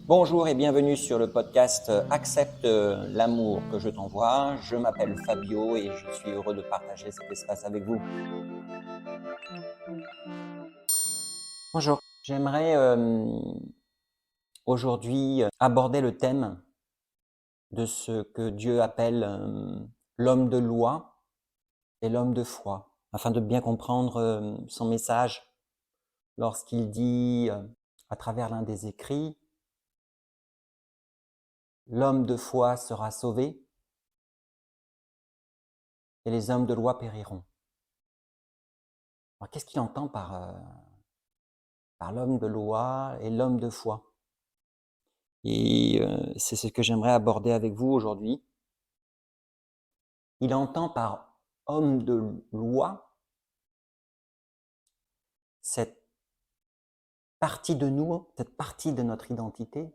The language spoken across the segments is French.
Bonjour et bienvenue sur le podcast Accepte l'amour que je t'envoie. Je m'appelle Fabio et je suis heureux de partager cet espace avec vous. Bonjour. J'aimerais aujourd'hui aborder le thème de ce que Dieu appelle l'homme de loi et l'homme de foi, afin de bien comprendre son message lorsqu'il dit à travers l'un des écrits, l'homme de foi sera sauvé et les hommes de loi périront. Alors, qu'est-ce qu'il entend par l'homme de loi et l'homme de foi? Et c'est ce que j'aimerais aborder avec vous aujourd'hui. Il entend par homme de loi cette partie de nous, cette partie de notre identité,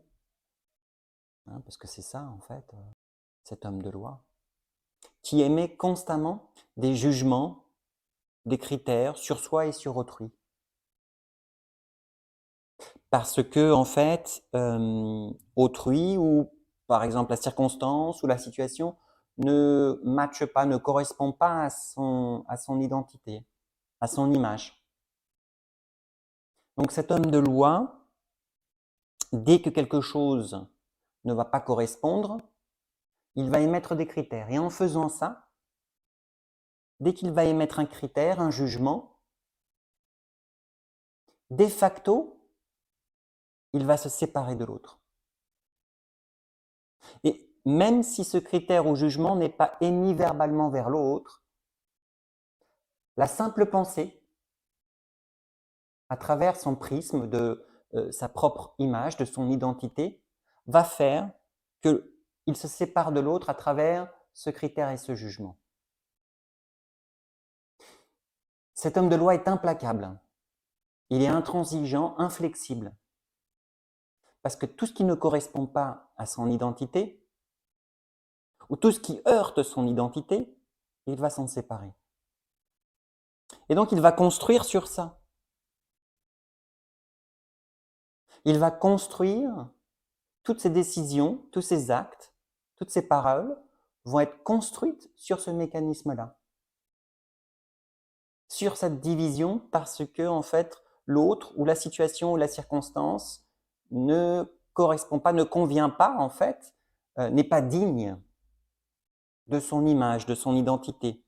parce que c'est ça en fait, cet homme de loi, qui émet constamment des jugements, des critères sur soi et sur autrui. Parce que en fait, autrui ou par exemple la circonstance ou la situation ne matche pas, ne correspond pas à son identité, à son image. Donc cet homme de loi, dès que quelque chose ne va pas correspondre, il va émettre des critères. Et en faisant ça, dès qu'il va émettre un critère, un jugement, de facto, il va se séparer de l'autre. Et même si ce critère ou jugement n'est pas émis verbalement vers l'autre, la simple pensée, à travers son prisme de sa propre image, de son identité, va faire qu'il se sépare de l'autre à travers ce critère et ce jugement. Cet homme de loi est implacable. Il est intransigeant, inflexible. Parce que tout ce qui ne correspond pas à son identité, ou tout ce qui heurte son identité, il va s'en séparer. Et donc il va construire sur ça. Il va construire toutes ses décisions, tous ses actes, toutes ses paroles vont être construites sur ce mécanisme-là. Sur cette division parce que, en fait, l'autre ou la situation ou la circonstance ne correspond pas, ne convient pas, en fait, n'est pas digne de son image, de son identité.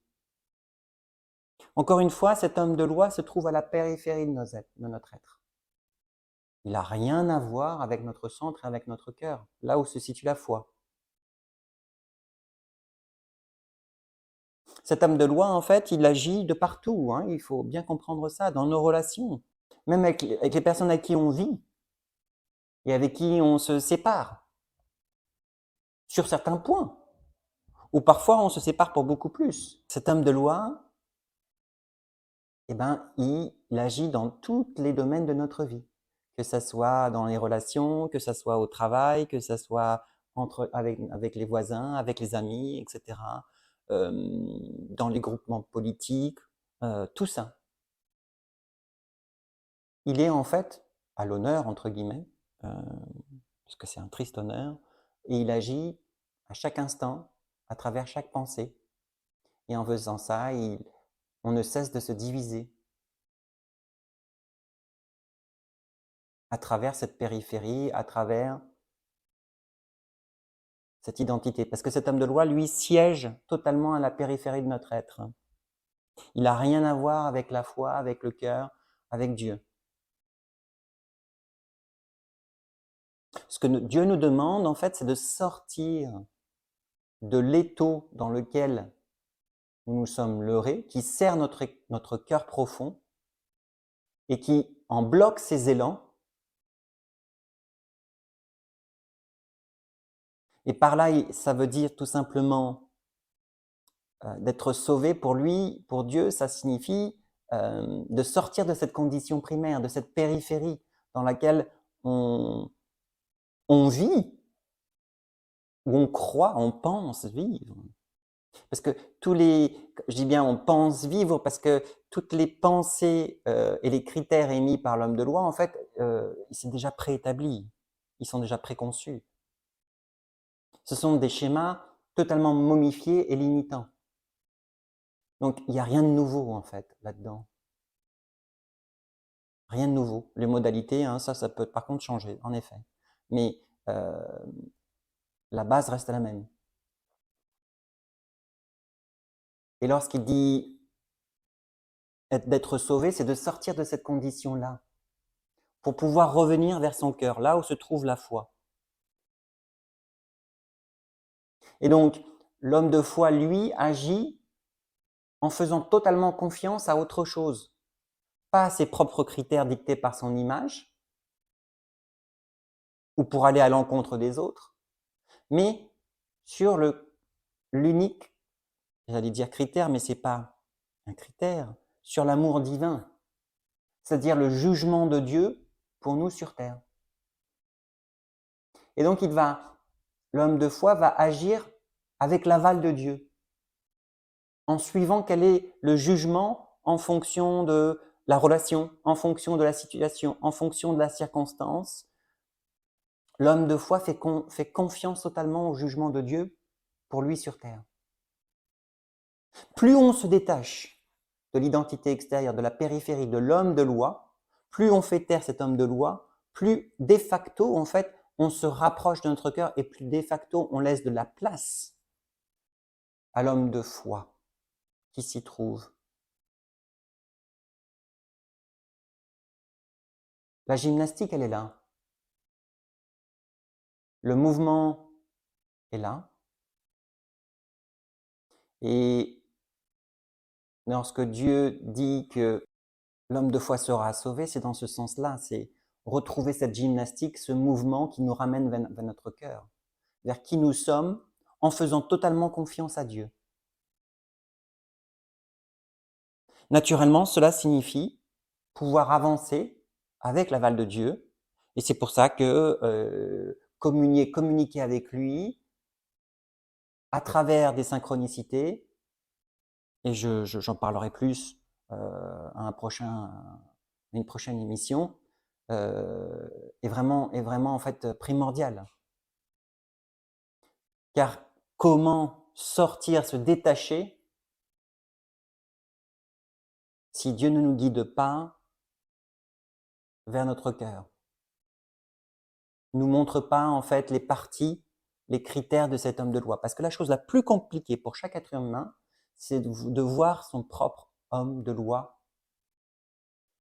Encore une fois, cet homme de loi se trouve à la périphérie de notre être. Il n'a rien à voir avec notre centre et avec notre cœur, là où se situe la foi. Cet homme de loi, en fait, il agit de partout, il faut bien comprendre ça, dans nos relations, même avec les personnes avec qui on vit et avec qui on se sépare, sur certains points, ou parfois on se sépare pour beaucoup plus. Cet homme de loi, il agit dans tous les domaines de notre vie, que ce soit dans les relations, que ce soit au travail, que ce soit avec les voisins, avec les amis, etc., dans les groupements politiques, tout ça. Il est en fait à l'honneur, entre guillemets, parce que c'est un triste honneur, et il agit à chaque instant, à travers chaque pensée. Et en faisant ça, on ne cesse de se diviser à travers cette périphérie, à travers cette identité. Parce que cet homme de loi, lui, siège totalement à la périphérie de notre être. Il n'a rien à voir avec la foi, avec le cœur, avec Dieu. Ce que Dieu nous demande, en fait, c'est de sortir de l'étau dans lequel nous nous sommes leurrés, qui serre notre cœur profond et qui en bloque ses élans. Et par là, ça veut dire tout simplement d'être sauvé pour lui, pour Dieu, ça signifie de sortir de cette condition primaire, de cette périphérie dans laquelle on vit, où on croit, on pense vivre. Parce que je dis bien on pense vivre, parce que toutes les pensées et les critères émis par l'homme de loi, en fait, c'est déjà préétabli, ils sont déjà préconçus. Ce sont des schémas totalement momifiés et limitants. Donc, il n'y a rien de nouveau, en fait, là-dedans. Rien de nouveau. Les modalités, hein, ça peut par contre changer, en effet. Mais la base reste la même. Et lorsqu'il dit d'être sauvé, c'est de sortir de cette condition-là pour pouvoir revenir vers son cœur, là où se trouve la foi. Et donc, l'homme de foi, lui, agit en faisant totalement confiance à autre chose, pas à ses propres critères dictés par son image, ou pour aller à l'encontre des autres, mais sur l'unique, j'allais dire critère, mais c'est pas un critère, sur l'amour divin, c'est-à-dire le jugement de Dieu pour nous sur terre. Et donc l'homme de foi va agir avec l'aval de Dieu, en suivant quel est le jugement en fonction de la relation, en fonction de la situation, en fonction de la circonstance. L'homme de foi fait confiance totalement au jugement de Dieu pour lui sur terre. Plus on se détache de l'identité extérieure, de la périphérie, de l'homme de loi, plus on fait taire cet homme de loi, plus de facto, en fait, on se rapproche de notre cœur et plus de facto, on laisse de la place à l'homme de foi qui s'y trouve. La gymnastique, elle est là. Le mouvement est là. Et lorsque Dieu dit que l'homme de foi sera sauvé, c'est dans ce sens-là, c'est retrouver cette gymnastique, ce mouvement qui nous ramène vers notre cœur, vers qui nous sommes, en faisant totalement confiance à Dieu. Naturellement, cela signifie pouvoir avancer avec l'aval de Dieu, et c'est pour ça que communiquer avec lui à travers des synchronicités, et j'en parlerai plus à une prochaine émission, est vraiment en fait primordial. Car comment sortir, se détacher si Dieu ne nous guide pas vers notre cœur, nous montre pas en fait les parties, les critères de cet homme de loi. Parce que la chose la plus compliquée pour chaque être humain, c'est de voir son propre homme de loi.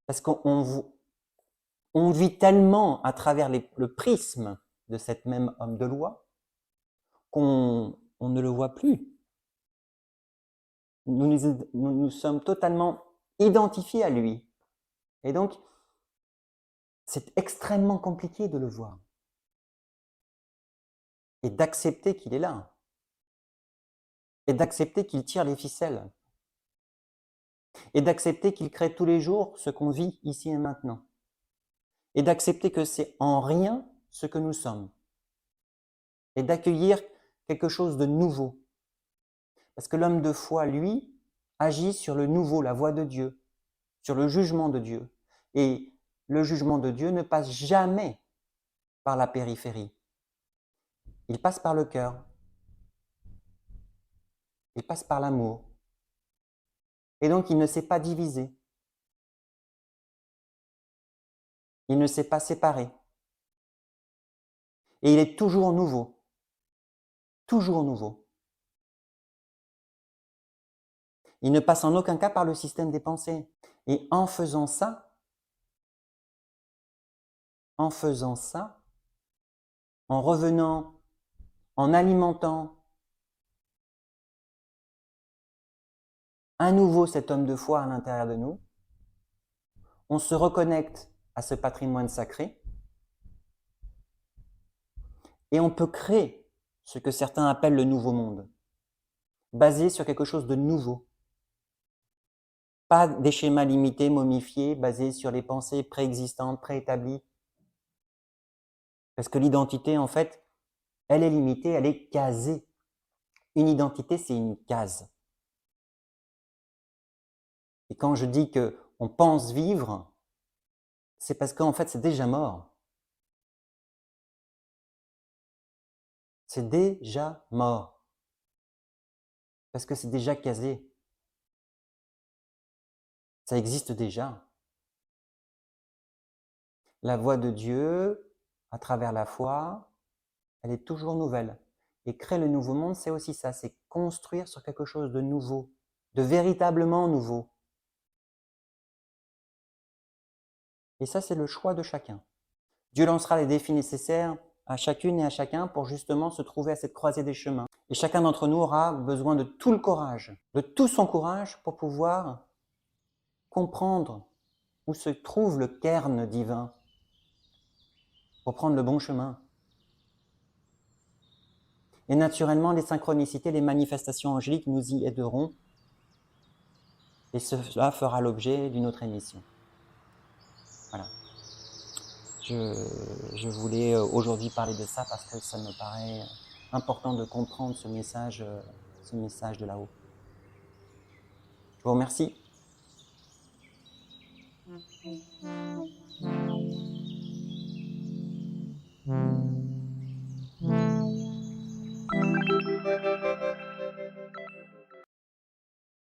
Parce qu'on vit tellement à travers le prisme de cet même homme de loi qu'on ne le voit plus. Nous sommes totalement identifiés à lui. Et donc, c'est extrêmement compliqué de le voir. Et d'accepter qu'il est là. Et d'accepter qu'il tire les ficelles. Et d'accepter qu'il crée tous les jours ce qu'on vit ici et maintenant. Et d'accepter que c'est en rien ce que nous sommes. Et d'accueillir quelque chose de nouveau. Parce que l'homme de foi, lui, agit sur le nouveau, la voix de Dieu, sur le jugement de Dieu. Et le jugement de Dieu ne passe jamais par la périphérie. Il passe par le cœur. Il passe par l'amour. Et donc, il ne s'est pas divisé. Il ne s'est pas séparé. Et il est toujours nouveau. Toujours nouveau. Il ne passe en aucun cas par le système des pensées. Et en faisant ça, en revenant, en alimentant à nouveau cet homme de foi à l'intérieur de nous, on se reconnecte à ce patrimoine sacré et on peut créer ce que certains appellent le nouveau monde, basé sur quelque chose de nouveau. Pas des schémas limités, momifiés, basés sur les pensées préexistantes, préétablies. Parce que l'identité, en fait, elle est limitée, elle est casée. Une identité, c'est une case. Et quand je dis qu'on pense vivre, c'est parce qu'en fait, c'est déjà mort. C'est déjà mort. Parce que c'est déjà casé. Ça existe déjà. La voix de Dieu, à travers la foi, elle est toujours nouvelle. Et créer le nouveau monde, c'est aussi ça, c'est construire sur quelque chose de nouveau, de véritablement nouveau. Et ça, c'est le choix de chacun. Dieu lancera les défis nécessaires à chacune et à chacun pour justement se trouver à cette croisée des chemins. Et chacun d'entre nous aura besoin de tout le courage, de tout son courage pour pouvoir comprendre où se trouve le cairn divin, pour prendre le bon chemin. Et naturellement, les synchronicités, les manifestations angéliques nous y aideront. Et cela fera l'objet d'une autre émission. Voilà. Je voulais aujourd'hui parler de ça parce que ça me paraît important de comprendre ce message de là-haut. Je vous remercie.